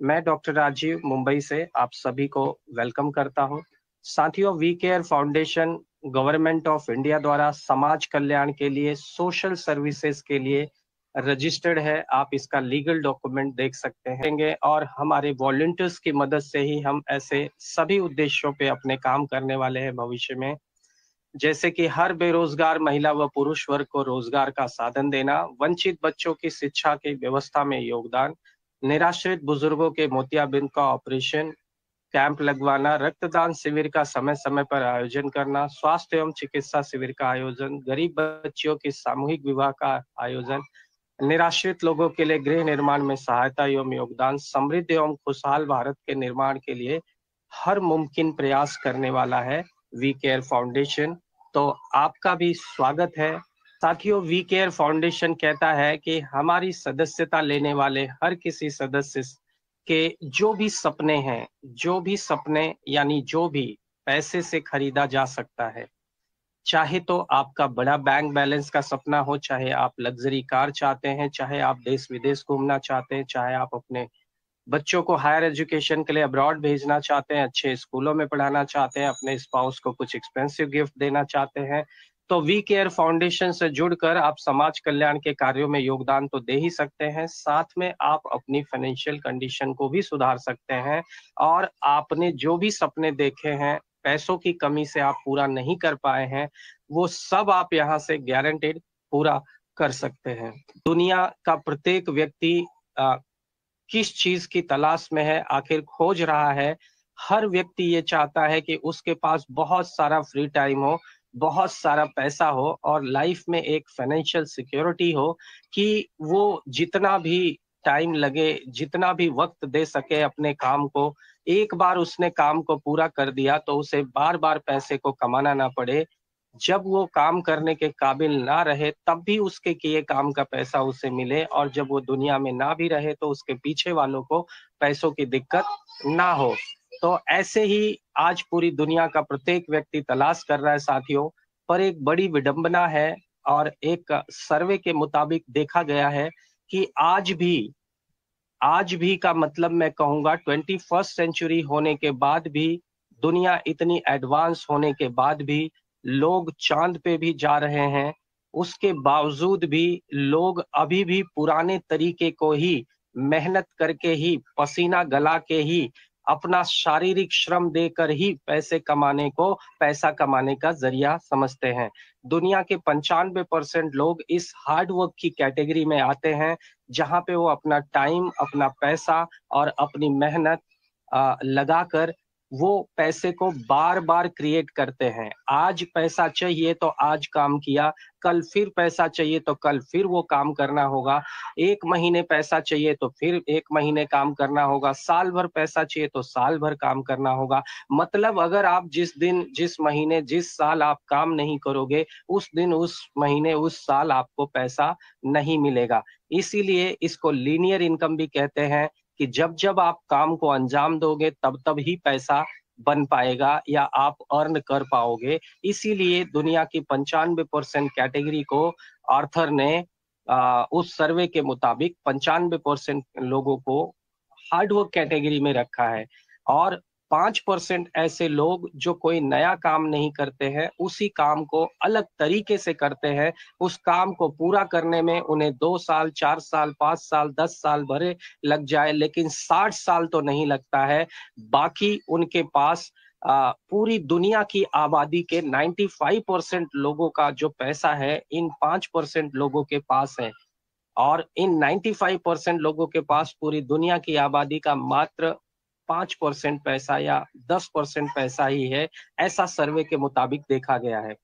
मैं डॉक्टर राजीव मुंबई से आप सभी को वेलकम करता हूं। साथियों, we care foundation government of India द्वारा समाज कल्याण के लिए, सोशल सर्विसेज के लिए रजिस्टर्ड है। आप इसका लीगल डॉक्यूमेंट देख सकते हैं और हमारे वॉलंटियर्स की मदद से ही हम ऐसे सभी उद्देश्यों पे अपने काम करने वाले हैं भविष्य में। जैसे कि हर बेरोजगार महिला व पुरुष वर्ग को रोजगार का साधन देना, वंचित बच्चों की शिक्षा की व्यवस्था में योगदान, निराश्रित बुजुर्गों के मोतियाबिंद का ऑपरेशन कैंप लगवाना, रक्तदान शिविर का समय समय पर आयोजन करना, स्वास्थ्य एवं चिकित्सा शिविर का आयोजन, गरीब बच्चियों की सामूहिक विवाह का आयोजन, निराश्रित लोगों के लिए गृह निर्माण में सहायता एवं योगदान, समृद्ध एवं खुशहाल भारत के निर्माण के लिए हर मुमकिन प्रयास करने वाला है वी केयर फाउंडेशन। तो आपका भी स्वागत है। साथियों, वी केयर फाउंडेशन कहता है कि हमारी सदस्यता लेने वाले हर किसी सदस्य के जो भी सपने यानी जो भी पैसे से खरीदा जा सकता है, चाहे तो आपका बड़ा बैंक बैलेंस का सपना हो, चाहे आप लग्जरी कार चाहते हैं, चाहे आप देश विदेश घूमना चाहते हैं, चाहे आप अपने बच्चों को हायर एजुकेशन के लिए अब्रॉड भेजना चाहते हैं, अच्छे स्कूलों में पढ़ाना चाहते हैं, अपने स्पाउस को कुछ एक्सपेंसिव गिफ्ट देना चाहते हैं, तो वी केयर फाउंडेशन से जुड़कर आप समाज कल्याण के कार्यों में योगदान तो दे ही सकते हैं, साथ में आप अपनी फाइनेंशियल कंडीशन को भी सुधार सकते हैं। और आपने जो भी सपने देखे हैं, पैसों की कमी से आप पूरा नहीं कर पाए हैं, वो सब आप यहाँ से गारंटेड पूरा कर सकते हैं। दुनिया का प्रत्येक व्यक्ति किस चीज की तलाश में है, आखिर खोज रहा है। हर व्यक्ति ये चाहता है कि उसके पास बहुत सारा फ्री टाइम हो, बहुत सारा पैसा हो और लाइफ में एक फाइनेंशियल सिक्योरिटी हो कि वो जितना भी टाइम लगे, जितना भी वक्त दे सके अपने काम को, एक बार उसने काम को पूरा कर दिया तो उसे बार बार पैसे को कमाना ना पड़े। जब वो काम करने के काबिल ना रहे तब भी उसके किए काम का पैसा उसे मिले, और जब वो दुनिया में ना भी रहे तो उसके पीछे वालों को पैसों की दिक्कत ना हो। तो ऐसे ही आज पूरी दुनिया का प्रत्येक व्यक्ति तलाश कर रहा है साथियों। पर एक बड़ी विडंबना है, और एक सर्वे के मुताबिक देखा गया है कि आज भी का मतलब मैं कहूंगा 21st सेंचुरी होने के बाद भी, दुनिया इतनी एडवांस होने के बाद भी, लोग चांद पे भी जा रहे हैं, उसके बावजूद भी लोग अभी भी पुराने तरीके को ही, मेहनत करके ही, पसीना गला के ही, अपना शारीरिक श्रम देकर ही पैसा कमाने का जरिया समझते हैं। दुनिया के 95% लोग इस हार्ड वर्क की कैटेगरी में आते हैं, जहां पे वो अपना टाइम, अपना पैसा और अपनी मेहनत लगाकर वो पैसे को बार बार क्रिएट करते हैं। आज पैसा चाहिए तो आज काम किया, कल फिर पैसा चाहिए तो कल फिर वो काम करना होगा, एक महीने पैसा चाहिए तो फिर एक महीने काम करना होगा, साल भर पैसा चाहिए तो साल भर काम करना होगा। मतलब अगर आप जिस दिन, जिस महीने, जिस साल आप काम नहीं करोगे, उस दिन, उस महीने, उस साल आपको पैसा नहीं मिलेगा। इसीलिए इसको लीनियर इनकम भी कहते हैं कि जब जब आप काम को अंजाम दोगे तब तब ही पैसा बन पाएगा या आप अर्न कर पाओगे। इसीलिए दुनिया की 95% कैटेगरी को आर्थर ने उस सर्वे के मुताबिक 95% लोगों को हार्डवर्क कैटेगरी में रखा है, और 5% ऐसे लोग जो कोई नया काम नहीं करते हैं, उसी काम को अलग तरीके से करते हैं। उस काम को पूरा करने में उन्हें 2 साल, 4 साल, 5 साल, 10 साल भरे लग जाए, लेकिन 60 साल तो नहीं लगता है। बाकी उनके पास पूरी दुनिया की आबादी के 95% लोगों का जो पैसा है, इन 5% लोगों के पास है। और इन 95% लोगों के पास पूरी दुनिया की आबादी का मात्र 5% पैसा या 10% पैसा ही है, ऐसा सर्वे के मुताबिक देखा गया है।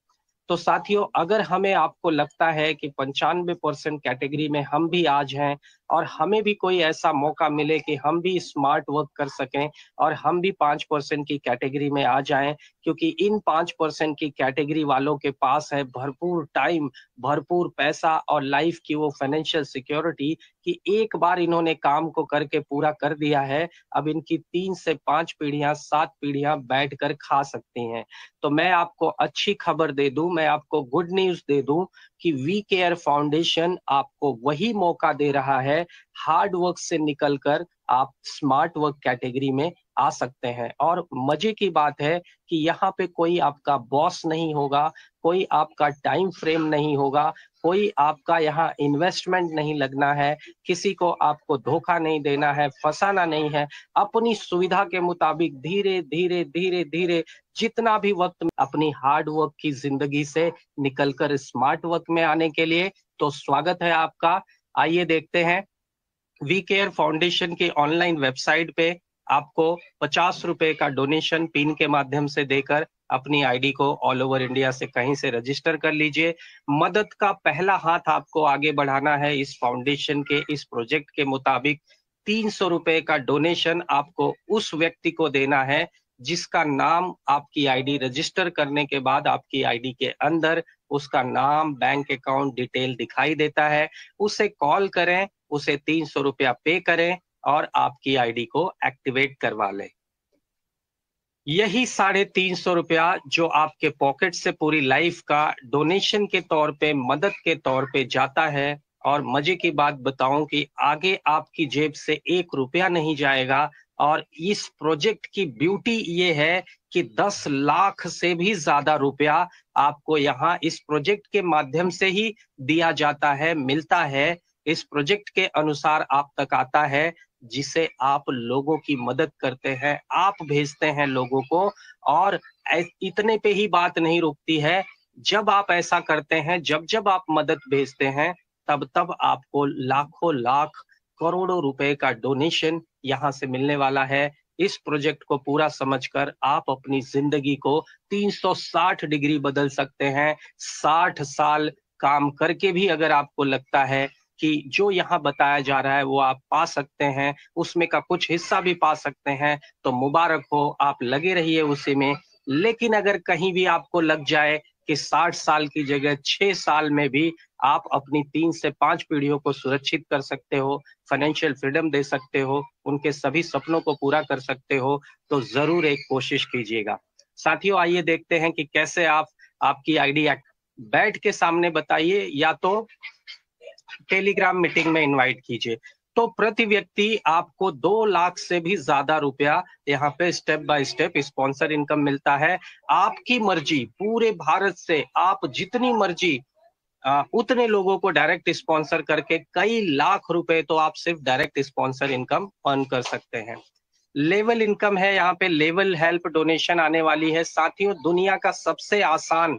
तो साथियों, अगर हमें, आपको लगता है कि 95% कैटेगरी में हम भी आज हैं, और हमें भी कोई ऐसा मौका मिले कि हम भी स्मार्ट वर्क कर सकें और हम भी 5% की कैटेगरी में आ जाएं, क्योंकि इन 5% की कैटेगरी वालों के पास है भरपूर टाइम, भरपूर पैसा और लाइफ की वो फाइनेंशियल सिक्योरिटी कि एक बार इन्होंने काम को करके पूरा कर दिया है, अब इनकी 3 से 5 पीढ़ियां, 7 पीढ़ियां बैठ कर खा सकती हैं। तो मैं आपको अच्छी खबर दे दूं, मैं आपको गुड न्यूज दे दूं कि वी केयर फाउंडेशन आपको वही मौका दे रहा है हार्ड वर्क से निकलकर आप स्मार्ट वर्क कैटेगरी में आ सकते हैं। और मजे की बात है कि यहाँ पे कोई आपका बॉस नहीं होगा, कोई आपका टाइम फ्रेम नहीं होगा, कोई आपका यहाँ इन्वेस्टमेंट नहीं लगना है, किसी को आपको धोखा नहीं देना है, फंसाना नहीं है। अपनी सुविधा के मुताबिक धीरे धीरे धीरे धीरे जितना भी वक्त अपनी हार्ड वर्क की जिंदगी से निकलकर स्मार्ट वर्क में आने के लिए, तो स्वागत है आपका। आइए देखते हैं। वी केयर फाउंडेशन की ऑनलाइन वेबसाइट पे आपको 50 रुपए का डोनेशन पिन के माध्यम से देकर अपनी आईडी को ऑल ओवर इंडिया से कहीं से रजिस्टर कर लीजिए। मदद का पहला हाथ आपको आगे बढ़ाना है। इस फाउंडेशन के इस प्रोजेक्ट के मुताबिक 300 रुपए का डोनेशन आपको उस व्यक्ति को देना है जिसका नाम आपकी आईडी रजिस्टर करने के बाद आपकी आईडी के अंदर उसका नाम, बैंक अकाउंट डिटेल दिखाई देता है। उसे कॉल करें, उसे 300 रुपया पे करें और आपकी आईडी को एक्टिवेट करवा लें। यही 350 रुपया जो आपके पॉकेट से पूरी लाइफ का डोनेशन के तौर पे, मदद के तौर पे जाता है। और मजे की बात बताऊं कि आगे आपकी जेब से 1 रुपया नहीं जाएगा। और इस प्रोजेक्ट की ब्यूटी ये है कि 10 लाख से भी ज्यादा रुपया आपको यहाँ इस प्रोजेक्ट के माध्यम से ही दिया जाता है, मिलता है। इस प्रोजेक्ट के अनुसार आप तक आता है, जिसे आप लोगों की मदद करते हैं, आप भेजते हैं लोगों को। और इतने पे ही बात नहीं रुकती है। जब आप ऐसा करते हैं, जब जब आप मदद भेजते हैं, तब तब आपको लाखों लाख करोड़ों रुपए का डोनेशन यहाँ से मिलने वाला है। इस प्रोजेक्ट को पूरा समझकर आप अपनी जिंदगी को 360 डिग्री बदल सकते हैं। 60 साल काम करके भी अगर आपको लगता है कि जो यहाँ बताया जा रहा है वो आप पा सकते हैं, उसमें का कुछ हिस्सा भी पा सकते हैं, तो मुबारक हो, आप लगे रहिए उसी में। लेकिन अगर कहीं भी आपको लग जाए कि 60 साल की जगह 6 साल में भी आप अपनी 3 से 5 पीढ़ियों को सुरक्षित कर सकते हो, फाइनेंशियल फ्रीडम दे सकते हो, उनके सभी सपनों को पूरा कर सकते हो, तो जरूर एक कोशिश कीजिएगा। साथियों, आइए देखते हैं कि कैसे आप आपकी आईडी बैठ के सामने बताइए, या तो टेलीग्राम मीटिंग में इनवाइट कीजिए। तो प्रति व्यक्ति आपको 2 लाख से भी ज्यादा रुपया यहाँ पे step by step sponsor income मिलता है। आपकी मर्जी, पूरे भारत से आप जितनी मर्जी उतने लोगों को डायरेक्ट स्पॉन्सर करके कई लाख रुपए तो आप सिर्फ डायरेक्ट स्पॉन्सर इनकम अर्न कर सकते हैं। लेवल इनकम है यहाँ पे, लेवल हेल्प डोनेशन आने वाली है। साथियों, दुनिया का सबसे आसान,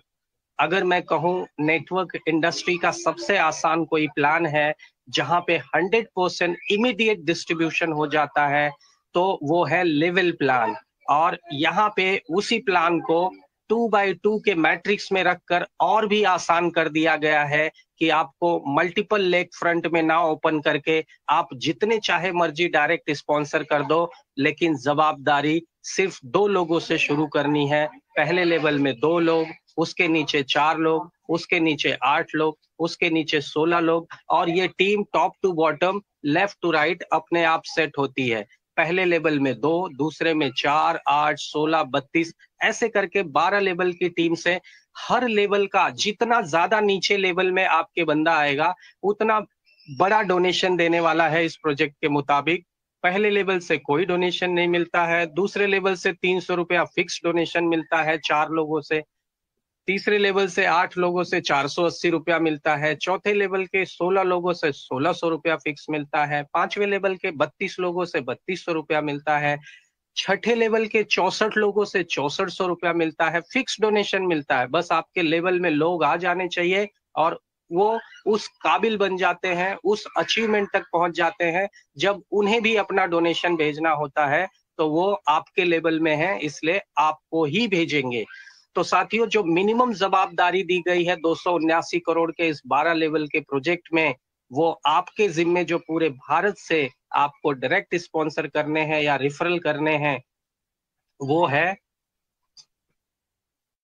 अगर मैं कहूँ नेटवर्क इंडस्ट्री का सबसे आसान कोई प्लान है जहां पे 100% इमीडिएट डिस्ट्रीब्यूशन हो जाता है, तो वो है लेवल प्लान। और यहाँ पे उसी प्लान को 2x2 के मैट्रिक्स में रखकर और भी आसान कर दिया गया है कि आपको मल्टीपल लेग फ्रंट में ना ओपन करके आप जितने चाहे मर्जी डायरेक्ट स्पॉन्सर कर दो, लेकिन जवाबदारी सिर्फ 2 लोगों से शुरू करनी है। पहले लेवल में 2 लोग, उसके नीचे 4 लोग, उसके नीचे 8 लोग, उसके नीचे 16 लोग, और ये team top to bottom, left to right अपने आप सेट होती है। पहले लेवल में 2, दूसरे में 4, 8, 16, 32, ऐसे करके 12 लेवल की टीम से हर लेवल का जितना ज्यादा नीचे लेवल में आपके बंदा आएगा उतना बड़ा डोनेशन देने वाला है। इस प्रोजेक्ट के मुताबिक पहले लेवल से कोई डोनेशन नहीं मिलता है, दूसरे लेवल से 300 रुपया फिक्स डोनेशन मिलता है 4 लोगों से, तीसरे लेवल से 8 लोगों से 480 रुपया मिलता है, चौथे लेवल के 16 लोगों से 1600 रुपया फिक्स मिलता है, 5वें लेवल के 32 लोगों से 3200 रुपया मिलता है, छठे लेवल के 64 लोगों से 6400 रुपया मिलता है। फिक्स डोनेशन मिलता है, बस आपके लेवल में लोग आ जाने चाहिए और वो उस काबिल बन जाते हैं, उस अचीवमेंट तक पहुंच जाते हैं। जब उन्हें भी अपना डोनेशन भेजना होता है तो वो आपके लेवल में है, इसलिए आपको ही भेजेंगे। तो साथियों, जो मिनिमम जवाबदारी दी गई है 279 करोड़ के इस 12 लेवल के प्रोजेक्ट में, वो आपके जिम्मे जो पूरे भारत से आपको डायरेक्ट स्पॉन्सर करने हैं या रेफरल करने हैं,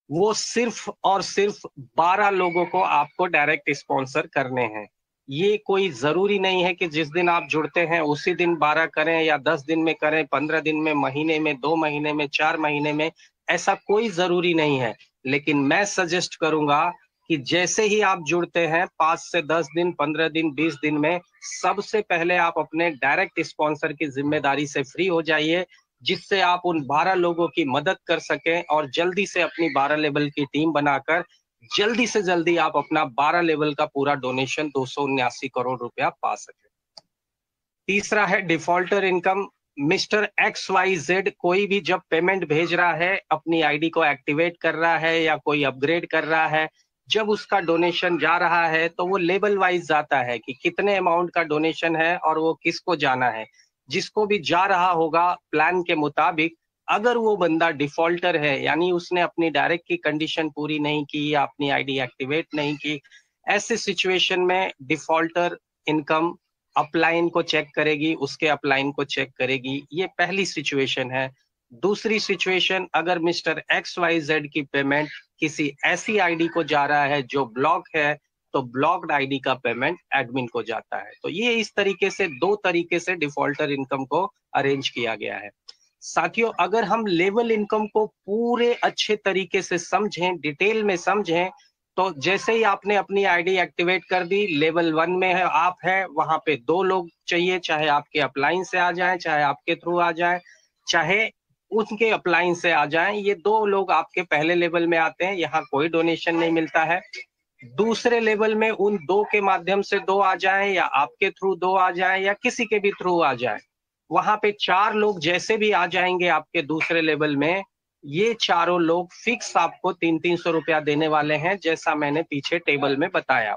वो सिर्फ और सिर्फ 12 लोगों को आपको डायरेक्ट स्पॉन्सर करने हैं। ये कोई जरूरी नहीं है कि जिस दिन आप जुड़ते हैं उसी दिन 12 करें, या 10 दिन में करें, 15 दिन में, महीने में, 2 महीने में, 4 महीने में, ऐसा कोई जरूरी नहीं है। लेकिन मैं सजेस्ट करूंगा कि जैसे ही आप जुड़ते हैं 5 से 10 दिन, 15 दिन, 20 दिन में सबसे पहले आप अपने डायरेक्ट स्पॉन्सर की जिम्मेदारी से फ्री हो जाइए, जिससे आप उन 12 लोगों की मदद कर सकें और जल्दी से अपनी 12 लेवल की टीम बनाकर जल्दी से जल्दी आप अपना 12 लेवल का पूरा डोनेशन 279 करोड़ रुपया पा सके। तीसरा है defaulter income. Mister X Y Z कोई भी जब पेमेंट भेज रहा है, अपनी आईडी को एक्टिवेट कर रहा है या कोई अपग्रेड कर रहा है, जब उसका डोनेशन जा रहा है तो वो लेवल वाइज जाता है कि कितने अमाउंट का डोनेशन है और वो किसको जाना है। जिसको भी जा रहा होगा प्लान के मुताबिक, अगर वो बंदा डिफॉल्टर है यानी उसने अपनी डायरेक्ट की कंडीशन पूरी नहीं की या अपनी आईडी एक्टिवेट नहीं की, ऐसे सिचुएशन में डिफॉल्टर इनकम अपलाइन को चेक करेगी, उसके अपलाइन को चेक करेगी। ये पहली सिचुएशन है। दूसरी सिचुएशन, अगर मिस्टर एक्स वाई जेड की पेमेंट किसी ऐसी आईडी को जा रहा है जो ब्लॉक है, तो ब्लॉक्ड आईडी का पेमेंट एडमिन को जाता है। तो ये इस तरीके से 2 तरीके से डिफॉल्टर इनकम को अरेंज किया गया है। साथियों, अगर हम लेवल इनकम को पूरे अच्छे तरीके से समझें, डिटेल में समझें, तो जैसे ही आपने अपनी आईडी एक्टिवेट कर दी, लेवल 1 में है आप है, वहां पे 2 लोग चाहिए, चाहे आपके अपलाइन से आ जाएं, चाहे आपके थ्रू आ जाएं, चाहे उनके अपलाइन से आ जाएं। ये 2 लोग आपके पहले लेवल में आते हैं, यहाँ कोई डोनेशन नहीं मिलता है। दूसरे लेवल में उन 2 के माध्यम से 2 आ जाएं या आपके थ्रू 2 आ जाएं या किसी के भी थ्रू आ जाएं, वहां पे 4 लोग जैसे भी आ जाएंगे आपके दूसरे लेवल में, ये चारों लोग फिक्स आपको 300-300 रुपया देने वाले हैं, जैसा मैंने पीछे टेबल में बताया।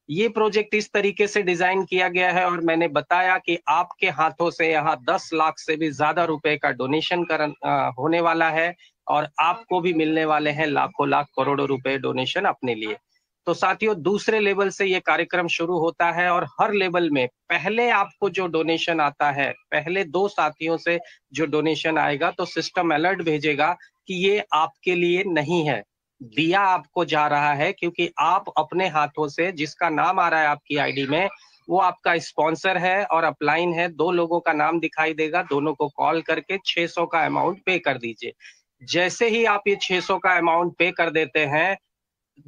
ये प्रोजेक्ट इस तरीके से डिजाइन किया गया है और मैंने बताया कि आपके हाथों से यहाँ 10 लाख से भी ज्यादा रुपए का डोनेशन होने वाला है और आपको भी मिलने वाले हैं लाखों लाख करोड़ों रुपए डोनेशन अपने लिए। तो साथियों, दूसरे लेवल से ये कार्यक्रम शुरू होता है और हर लेवल में पहले आपको जो डोनेशन आता है, पहले 2 साथियों से जो डोनेशन आएगा, तो सिस्टम अलर्ट भेजेगा कि ये आपके लिए नहीं है, दिया आपको जा रहा है, क्योंकि आप अपने हाथों से, जिसका नाम आ रहा है आपकी आईडी में, वो आपका स्पॉन्सर है और अपलाइन है। 2 लोगों का नाम दिखाई देगा, दोनों को कॉल करके 600 का अमाउंट पे कर दीजिए। जैसे ही आप ये 600 का अमाउंट पे कर देते हैं,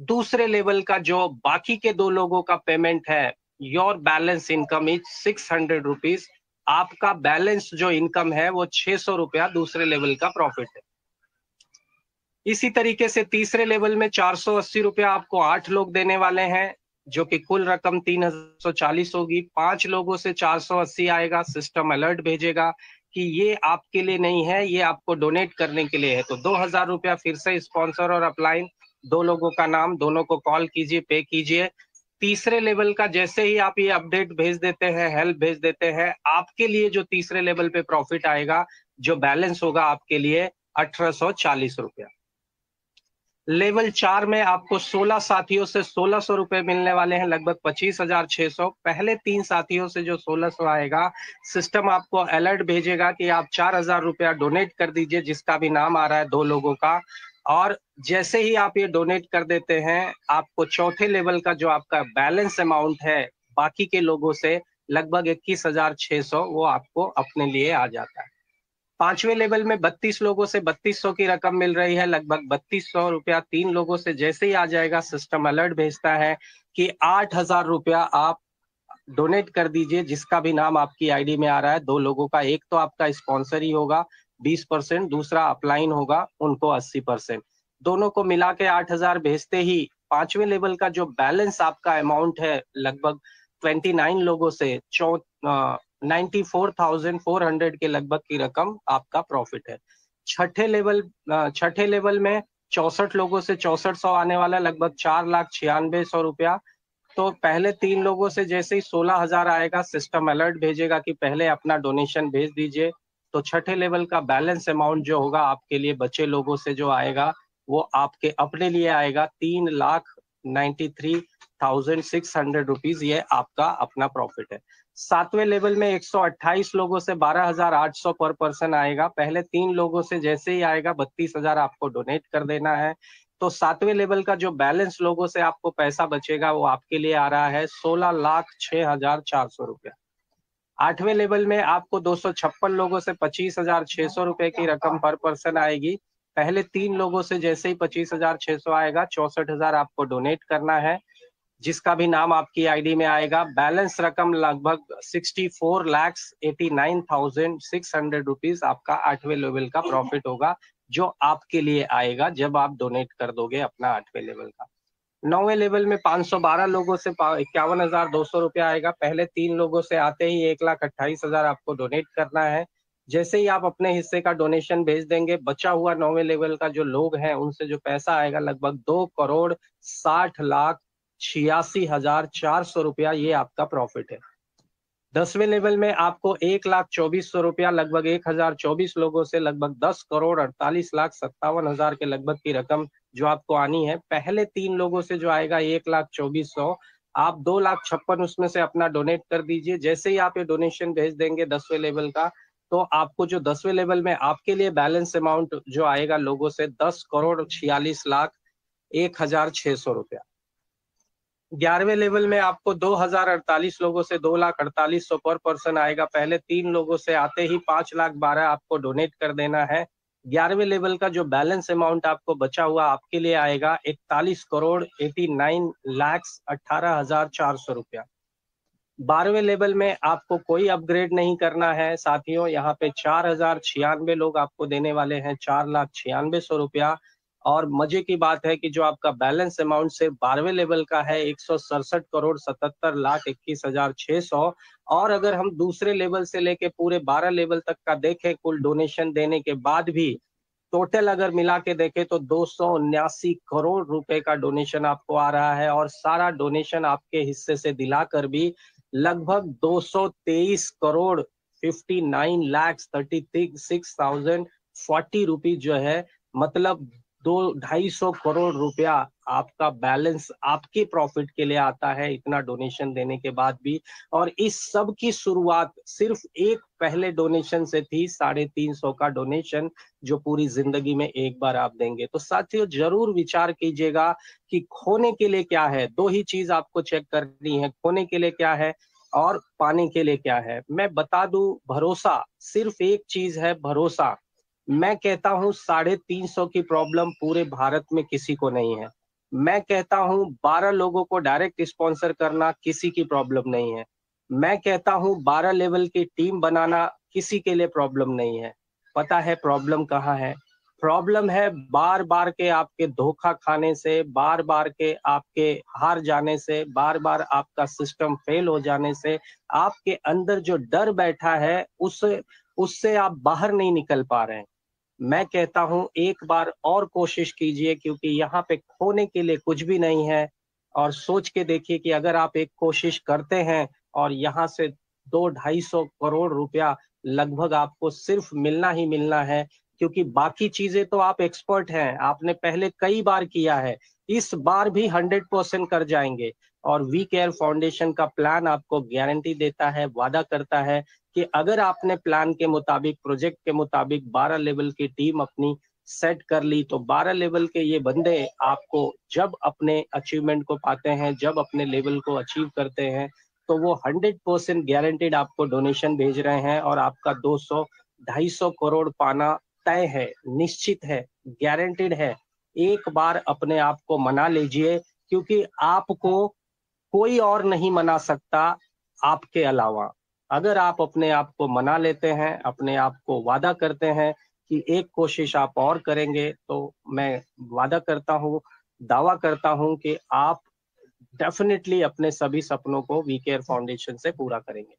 दूसरे लेवल का जो बाकी के 2 लोगों का पेमेंट है, your balance income is 600 rupees. आपका बैलेंस जो इनकम है वो 600 रुपया दूसरे लेवल का प्रॉफिट है। इसी तरीके से तीसरे लेवल में 480 रुपया आपको 8 लोग देने वाले हैं, जो कि कुल रकम 340 होगी। 5 लोगों से 480 आएगा, सिस्टम अलर्ट भेजेगा कि ये आपके लिए नहीं है, ये आपको डोनेट करने के लिए है। तो 2000 रुपया फिर से स्पॉन्सर और अपलाइन, 2 लोगों का नाम, दोनों को कॉल कीजिए, पे कीजिए। तीसरे लेवल का जैसे ही आप ये अपडेट भेज देते हैं, हेल्प भेज देते हैं, आपके लिए जो तीसरे लेवल पे प्रॉफिट आएगा, जो बैलेंस होगा आपके लिए 1840 रुपया। लेवल 4 में आपको 16 साथियों से 1600 रुपए मिलने वाले हैं, लगभग 25,600। पहले 3 साथियों से जो 1600 आएगा, सिस्टम आपको अलर्ट भेजेगा कि आप 4000 रुपया डोनेट कर दीजिए, जिसका भी नाम आ रहा है 2 लोगों का। और जैसे ही आप ये डोनेट कर देते हैं, आपको चौथे लेवल का जो आपका बैलेंस अमाउंट है बाकी के लोगों से, लगभग 21,600, वो आपको अपने लिए आ जाता है। 5वें लेवल में 32 लोगों से 3200 की रकम मिल रही है, लगभग 3200 रुपया 3 लोगों से जैसे ही आ जाएगा, सिस्टम अलर्ट भेजता है कि 8000 रुपया आप डोनेट कर दीजिए, जिसका भी नाम आपकी आईडी में आ रहा है। 2 लोगों का, एक तो आपका स्पॉन्सर ही होगा 20%, दूसरा अपलाइन होगा, उनको 80%। दोनों को मिला के 8000 भेजते ही 5वें लेवल का जो बैलेंस आपका अमाउंट है, लगभग 29 लोगों से 94,400 के लगभग की रकम आपका प्रॉफिट है। छठे लेवल में 64 लोगों से 6400 आने वाला, लगभग 4,96,100 रुपया। तो पहले 3 लोगों से जैसे ही 16,000 आएगा, सिस्टम अलर्ट भेजेगा कि पहले अपना डोनेशन भेज दीजिए। तो छठे लेवल का बैलेंस अमाउंट जो होगा आपके लिए, बचे लोगों से जो आएगा, वो आपके अपने लिए आएगा 3,93,600 रुपीज। ये आपका अपना प्रॉफिट है। 7वें लेवल में 128 लोगों से 12,800 पर पर्सन आएगा। पहले 3 लोगों से जैसे ही आएगा, 32,000 आपको डोनेट कर देना है। तो 7वें लेवल का जो बैलेंस लोगों से आपको पैसा बचेगा, वो आपके लिए आ रहा है 16,06,400 रुपया। 8वें लेवल में आपको 256 लोगों से 25,600 रुपए की रकम पर पर्सन आएगी। पहले 3 लोगों से जैसे ही 25,600 आएगा, 64,000 आपको डोनेट करना है, जिसका भी नाम आपकी आईडी में आएगा। बैलेंस रकम लगभग 64,89,600 रुपीज आपका 8वें लेवल का प्रॉफिट होगा, जो आपके लिए आएगा जब आप डोनेट कर दोगे अपना 8वें लेवल का। 9वें लेवल में 512 लोगों से 51,200 रुपया आएगा। पहले 3 लोगों से आते ही 1,28,000 आपको डोनेट करना है। जैसे ही आप अपने हिस्से का डोनेशन भेज देंगे, बचा हुआ 9वें लेवल का जो लोग हैं उनसे जो पैसा आएगा लगभग 2,60,86,400 रुपया, ये आपका प्रॉफिट है। 10वें लेवल में आपको 1,24,000 रुपया, लगभग 1,024 लोगों से लगभग 10,48,57,000 के लगभग की रकम जो आपको आनी है। पहले 3 लोगों से जो आएगा 1,24,000, आप 2,56,000 उसमें से अपना डोनेट कर दीजिए। जैसे ही आप ये डोनेशन भेज देंगे 10वें लेवल का, तो आपको जो 10वें लेवल में आपके लिए बैलेंस अमाउंट जो आएगा लोगों से 10,46,01,600 रुपया। 11वें लेवल में आपको 2,048 लोगों से 2,48,000 पर पर्सन आएगा। पहले 3 लोगों से आते ही 5,12,000 आपको डोनेट कर देना है। 11वें लेवल का जो बैलेंस अमाउंट आपको बचा हुआ आपके लिए आएगा 41,89,18,400 रुपया। 12वें लेवल में आपको कोई अपग्रेड नहीं करना है साथियों। यहाँ पे 4,096 लोग आपको देने वाले हैं 4,96,000 रुपया। और मजे की बात है कि जो आपका बैलेंस अमाउंट से 12वें लेवल का है 167,77,21,600। और अगर हम दूसरे लेवल से लेके पूरे 12 लेवल तक का देखें, कुल डोनेशन देने के बाद भी टोटल अगर मिला के देखें तो 279 करोड़ रुपए का डोनेशन आपको आ रहा है। और सारा डोनेशन आपके हिस्से से दिलाकर भी लगभग 223 करोड़ 59,36,040 रुपीज जो है, मतलब 250 करोड़ रुपया आपका बैलेंस आपके प्रॉफिट के लिए आता है इतना डोनेशन देने के बाद भी। और इस सब की शुरुआत सिर्फ एक पहले डोनेशन से थी, 350 का डोनेशन, जो पूरी जिंदगी में एक बार आप देंगे। तो साथियों जरूर विचार कीजिएगा कि खोने के लिए क्या है। 2 ही चीज आपको चेक करनी है, खोने के लिए क्या है और पाने के लिए क्या है। मैं बता दूं, भरोसा, सिर्फ एक चीज है, भरोसा। मैं कहता हूं 350 की प्रॉब्लम पूरे भारत में किसी को नहीं है। मैं कहता हूं 12 लोगों को डायरेक्ट स्पॉन्सर करना किसी की प्रॉब्लम नहीं है। मैं कहता हूं 12 लेवल की टीम बनाना किसी के लिए प्रॉब्लम नहीं है। पता है प्रॉब्लम कहाँ है? प्रॉब्लम है बार बार के आपके धोखा खाने से, बार बार के आपके हार जाने से, बार बार आपका सिस्टम फेल हो जाने से, आपके अंदर जो डर बैठा है उससे आप बाहर नहीं निकल पा रहे हैं। मैं कहता हूं एक बार और कोशिश कीजिए, क्योंकि यहाँ पे खोने के लिए कुछ भी नहीं है। और सोच के देखिए कि अगर आप एक कोशिश करते हैं और यहाँ से 200-250 करोड़ रुपया लगभग आपको सिर्फ मिलना ही मिलना है, क्योंकि बाकी चीजें तो आप एक्सपर्ट हैं, आपने पहले कई बार किया है, इस बार भी 100% कर जाएंगे। और वी केयर फाउंडेशन का प्लान आपको गारंटी देता है, वादा करता है कि अगर आपने प्लान के मुताबिक, प्रोजेक्ट के मुताबिक 12 लेवल की टीम अपनी सेट कर ली, तो 12 लेवल के ये बंदे आपको जब अपने अचीवमेंट को पाते हैं, जब अपने लेवल को अचीव करते हैं, तो वो 100% गारंटीड आपको डोनेशन भेज रहे हैं। और आपका 200-250 करोड़ पाना तय है, निश्चित है, गारंटीड है। एक बार अपने आप को मना लीजिए, क्योंकि आपको कोई और नहीं मना सकता आपके अलावा। अगर आप अपने आप को मना लेते हैं, अपने आप को वादा करते हैं कि एक कोशिश आप और करेंगे, तो मैं वादा करता हूँ, दावा करता हूँ कि आप डेफिनेटली अपने सभी सपनों को वी केयर फाउंडेशन से पूरा करेंगे।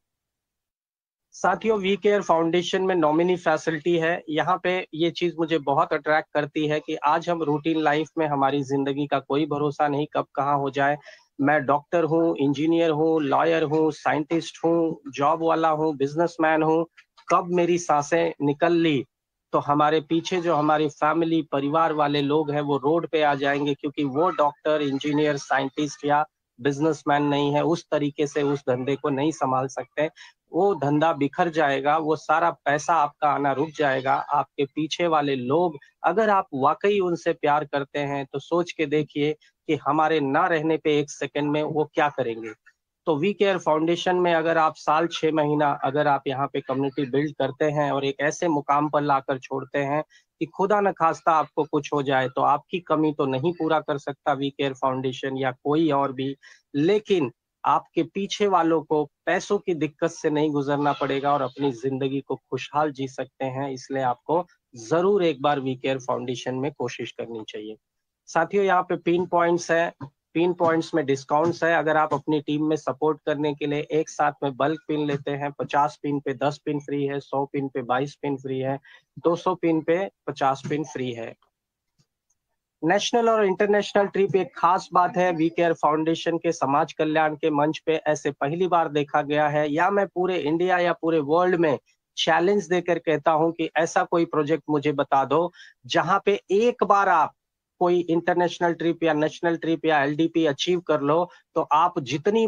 साथियों, वी केयर फाउंडेशन में नॉमिनी फैसिलिटी है। यहाँ पे ये चीज मुझे बहुत अट्रैक्ट करती है कि आज हम रूटीन लाइफ में, हमारी जिंदगी का कोई भरोसा नहीं कब कहाँ हो जाए। मैं डॉक्टर हूँ, इंजीनियर हूँ, लॉयर हूँ, साइंटिस्ट हूँ, जॉब वाला हूँ, बिजनेसमैन हूँ। कब मेरी सांसें निकल ली तो हमारे पीछे जो हमारी फैमिली, परिवार वाले लोग हैं वो रोड पे आ जाएंगे, क्योंकि वो डॉक्टर, इंजीनियर, साइंटिस्ट या बिजनेसमैन नहीं है, उस तरीके से उस धंधे को नहीं संभाल सकते। वो धंधा बिखर जाएगा, वो सारा पैसा आपका आना रुक जाएगा। आपके पीछे वाले लोग, अगर आप वाकई उनसे प्यार करते हैं, तो सोच के देखिए कि हमारे ना रहने पे एक सेकंड में वो क्या करेंगे। तो वी केयर फाउंडेशन में अगर आप साल 6 महीना अगर आप यहाँ पे कम्युनिटी बिल्ड करते हैं और एक ऐसे मुकाम पर लाकर छोड़ते हैं कि खुदा न खास्ता आपको कुछ हो जाए, तो आपकी कमी तो नहीं पूरा कर सकता वी केयर फाउंडेशन या कोई और भी, लेकिन आपके पीछे वालों को पैसों की दिक्कत से नहीं गुजरना पड़ेगा और अपनी जिंदगी को खुशहाल जी सकते हैं। इसलिए आपको जरूर एक बार वी केयर फाउंडेशन में कोशिश करनी चाहिए। साथियों, यहाँ पे पिन पॉइंट्स है, पिन पॉइंट्स में डिस्काउंट्स है। अगर आप अपनी टीम में सपोर्ट करने के लिए एक साथ में बल्क पिन लेते हैं, 50 पिन पे 10 पिन फ्री है, 100 पिन पे 22 पिन फ्री है, 200 पिन पे 50 पिन फ्री है। नेशनल और इंटरनेशनल ट्रिप एक खास बात है। वी केयर फाउंडेशन के समाज कल्याण के मंच पे ऐसे पहली बार देखा गया है, या मैं पूरे इंडिया या पूरे वर्ल्ड में चैलेंज देकर कहता हूं कि ऐसा कोई प्रोजेक्ट मुझे बता दो जहां पे एक बार आप कोई इंटरनेशनल ट्रिप या नेशनल ट्रिप या एलडीपी अचीव कर लो, तो आप जितनी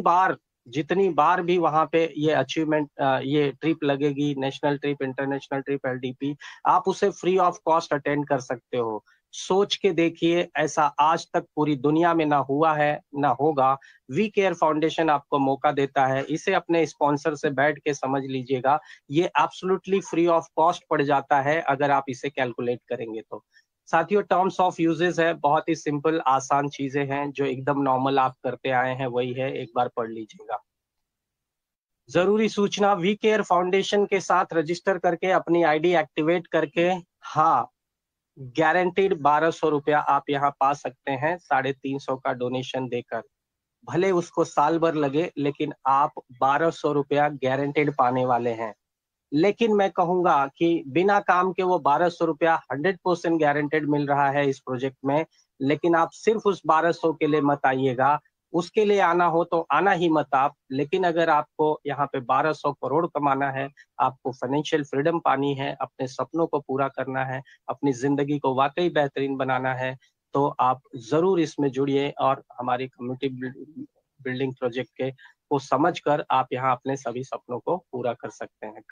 बार भी वहां पे ये अचीवमेंट ये ट्रिप लगेगी, national trip, international trip, LDP, आप उसे फ्री ऑफ कॉस्ट अटेंड कर सकते हो। सोच के देखिए, ऐसा आज तक पूरी दुनिया में ना हुआ है ना होगा। वी केयर फाउंडेशन आपको मौका देता है, इसे अपने स्पॉन्सर से बैठ के समझ लीजिएगा, ये एब्सोल्युटली फ्री ऑफ कॉस्ट पड़ जाता है अगर आप इसे कैलकुलेट करेंगे तो। साथियों, टर्म्स ऑफ यूजेस है, बहुत ही सिंपल आसान चीजें हैं जो एकदम नॉर्मल आप करते आए हैं, वही है, एक बार पढ़ लीजिएगा। जरूरी सूचना, वी केयर फाउंडेशन के साथ रजिस्टर करके अपनी आईडी एक्टिवेट करके, हाँ, गारंटीड 1200 रुपया आप यहाँ पा सकते हैं 350 का डोनेशन देकर। भले उसको साल भर लगे, लेकिन आप 1200 रुपया गारंटीड पाने वाले हैं। लेकिन मैं कहूंगा कि बिना काम के वो 1200 रुपया 100% गारंटेड मिल रहा है इस प्रोजेक्ट में, लेकिन आप सिर्फ उस 1200 के लिए मत आइएगा। उसके लिए आना हो तो आना ही मत आप, लेकिन अगर आपको यहाँ पे 1200 करोड़ कमाना है, आपको फाइनेंशियल फ्रीडम पानी है, अपने सपनों को पूरा करना है, अपनी जिंदगी को वाकई बेहतरीन बनाना है, तो आप जरूर इसमें जुड़िए और हमारी कम्युनिटी बिल्डिंग प्रोजेक्ट के को समझकर आप यहाँ अपने सभी सपनों को पूरा कर सकते हैं।